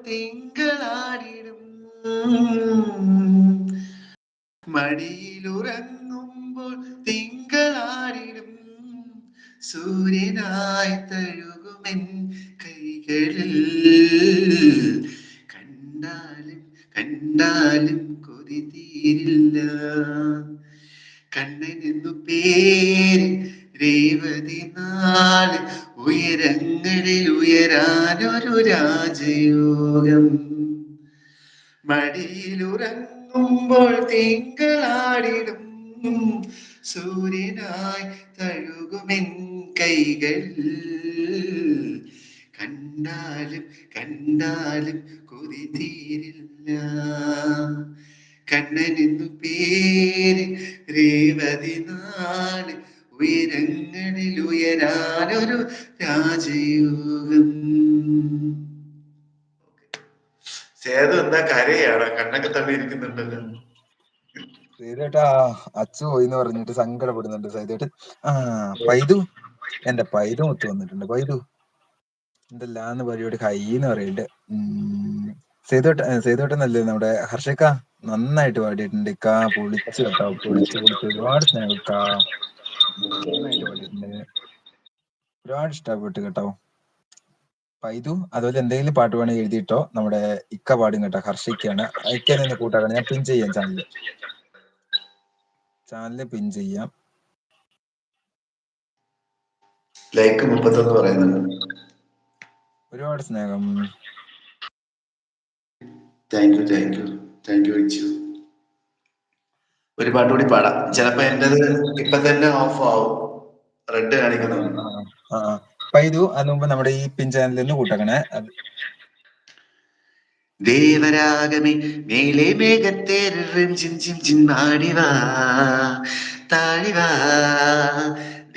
തിങ്കളാടിടും, മടിയിലുറങ്ങുമ്പോൾ തിങ്കളാടിടും, സൂര്യനായി തഴുകുമെൻ കൈകളിൽ, കണ്ടാലും കണ്ടാലും കൊതി തീരില്ല. കണ്ണനെന്നു പേര് രേവതി നാള്, ഉയരങ്ങളിൽ ഉയരാനൊരു രാജയോഗം, മടിയിലുറങ്ങുമ്പോൾ തിങ്കളാടിടും, സൂര്യനായി തഴുകുമെൻ കൈകളിൽ, കണ്ടാലും കണ്ടാലും കൊതി തീരില്ല. കണ്ണനെന്നു പേര് രേവതി നാള്, ഉയരങ്ങളിൽ ഉയരാനൊരു രാജയോഗം. സേതു എന്താ കരയാണ്? കണ്ണൊക്കെ തള്ളി ഇരിക്കുന്നുണ്ടല്ലോ. സേതുവേട്ടാ അച്ചു പോയിന്ന് പറഞ്ഞിട്ട് സങ്കടപ്പെടുന്നുണ്ട് സേതുവേട്ടൻ. പൈതു, എന്റെ പൈതു ഒത്തു വന്നിട്ടുണ്ട്. പൈതു എന്തെല്ലാന്ന് പരിപാടി കൈന്ന് പറയുന്നുണ്ട്. സേതുവേട്ടനല്ലേ നമ്മുടെ ഹർഷക്ക നന്നായിട്ട് പാടിയിട്ടുണ്ട്. ഇക്കാ പൊളിച്ചു കേട്ടോ, പൊളിച്ചു ഒരുപാട് സ്നേഹം ഇക്കാ, നന്നായിട്ട് പാടിയിട്ടുണ്ട്, ഒരുപാട് ഇഷ്ടപ്പെട്ടു കേട്ടോ പൈതു. അതുപോലെ എന്തെങ്കിലും പാട്ട് വേണമെങ്കിൽ എഴുതിയിട്ടോ, നമ്മുടെ ഇക്ക പാടും കേട്ടോ. ഹർഷിക്കാണ്, ഇക്ക നിന്ന് കൂട്ടാക്കണം. ഞാൻ പിൻ ചെയ്യാം, ചാനലിൽ പിൻ ചെയ്യാം. ലൈക്ക് 31 പറയുന്നുണ്ട്. ഒരുപാട് സ്നേഹം. താങ്ക് യു വെച്ചു. ഒരു പാട്ട് കൂടി പാടാം. ചിലപ്പോ എന്റേത് ഇപ്പൊ തന്നെ ഓഫ് ആവും, റെഡ് കാണിക്കുന്നു. പൈതു അതിന് മുമ്പ് നമ്മുടെ ഈ പിൻ ചാനലിൽ നിന്ന് കൂട്ടക്കണേ. ദേവരാഗമേ മേലെ മേഘത്തേറും ചിൻ ചിൻ ചിന്നാടിവാ താഴിവാ,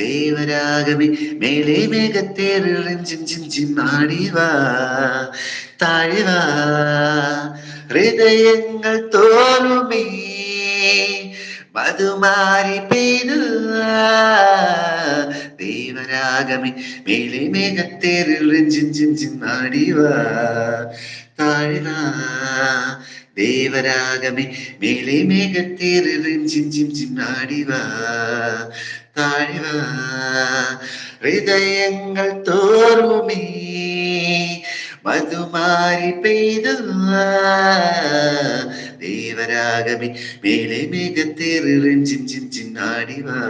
ദേവരാഗമേ മേലെ മേഘത്തേറും ചിൻ ചിൻ ചിന്നാടിവാ താഴിവാ, ഹൃദയങ്ങൾ തോലുമേ മധുമാരി പെയ്തു, ദേവരാഗമേ മേലെ മേഘത്തേറും ചിൻ ചിൻ ചിന്നാടിവാ താഴ്വാ, ദേവരാഗമേ മേലെ മേഘത്തേറും ചിൻ ചിൻ ചിന്നാടിവാ താഴ്വാ, ഹൃദയങ്ങൾ തോറുമേ മധുമാരി പെയ്തു, ദേവരാഗമേ മേലെ മേഘത്തേറും ചിൻ ചിൻ ചിന്നാടിവാ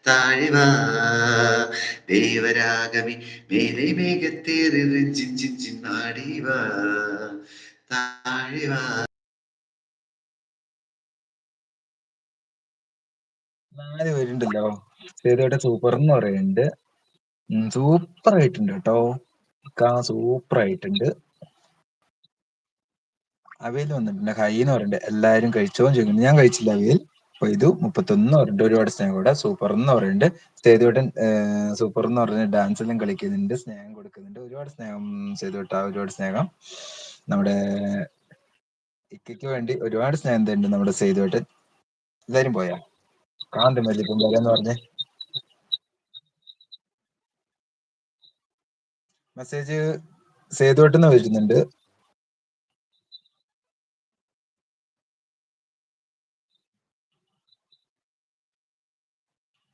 താഴ്വാ, ദേവരാഗമേ മേലെ മേഘത്തേറും ചിൻ ചിൻ ചിന്നാടിവാ താഴ്വാ. 4 പേരുണ്ടല്ലോ. സേതുവേട്ടൻ സൂപ്പർ എന്ന് പറയുന്നുണ്ട്. സൂപ്പർ ആയിട്ടുണ്ട് കേട്ടോ, സൂപ്പർ ആയിട്ടുണ്ട്. അവയിൽ വന്നിട്ടുണ്ട് ഹൈ എന്ന് പറയുന്നുണ്ട്. എല്ലാരും കഴിച്ചോന്ന് ചോദിക്കുന്നുണ്ട്. ഞാൻ കഴിച്ചില്ല അവയിൽ. അപ്പൊ ഇത് 31 പറഞ്ഞിട്ട് ഒരുപാട് സ്നേഹം കൂടെ. സൂപ്പർ എന്ന് പറയുന്നുണ്ട്. സേതുവേട്ടൻ സൂപ്പർ എന്ന് പറഞ്ഞ ഡാൻസെല്ലാം കളിക്കുന്നുണ്ട്, സ്നേഹം കൊടുക്കുന്നുണ്ട്. ഒരുപാട് സ്നേഹം സേതുവേട്ട, ഒരുപാട് സ്നേഹം. നമ്മുടെ ഇക്കയ്ക്ക് വേണ്ടി ഒരുപാട് സ്നേഹം തരുന്നുണ്ട് നമ്മുടെ സേതുവേട്ടൻ. എല്ലാരും പോയാ കാന്തമല്ലി പിള്ളേരെ എന്ന് പറഞ്ഞ് മെസ്സേജ് സേതുവേട്ടന് വരുന്നുണ്ട്.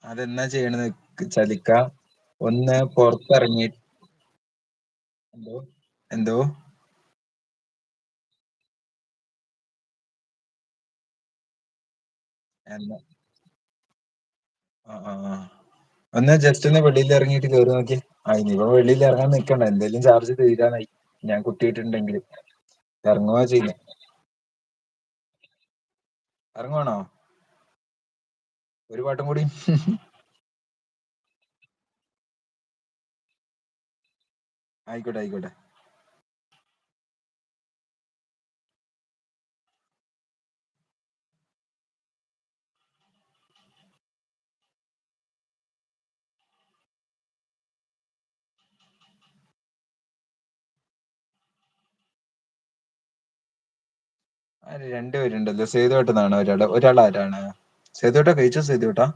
അതെന്നാ ചെയ്യണെന്ന് ചലിക്ക ഒന്ന് പുറത്തിറങ്ങി. എന്തോ ഒന്ന് ജസ്റ്റ് ഒന്ന് വെളിയിൽ ഇറങ്ങിയിട്ട് കയറി നോക്കി. ഇനിയിപ്പോ വെളിയിൽ ഇറങ്ങാൻ നിക്കണ്ട, എന്തെങ്കിലും ചാർജ് തീരാനായി. ഞാൻ കുത്തിയിട്ടുണ്ടെങ്കിൽ ഇറങ്ങുക ചെയ്യുന്നത്. ഇറങ്ങുവാണോ? ഒരു പാട്ടും കൂടി. ആയിക്കോട്ടെ. രണ്ടുപേരുണ്ടല്ലോ. സേതുവേട്ടനാണ് ഒരാൾ ആരാണ്? സേതുവേട്ട കഴിച്ചോ? സേതുവേട്ടാ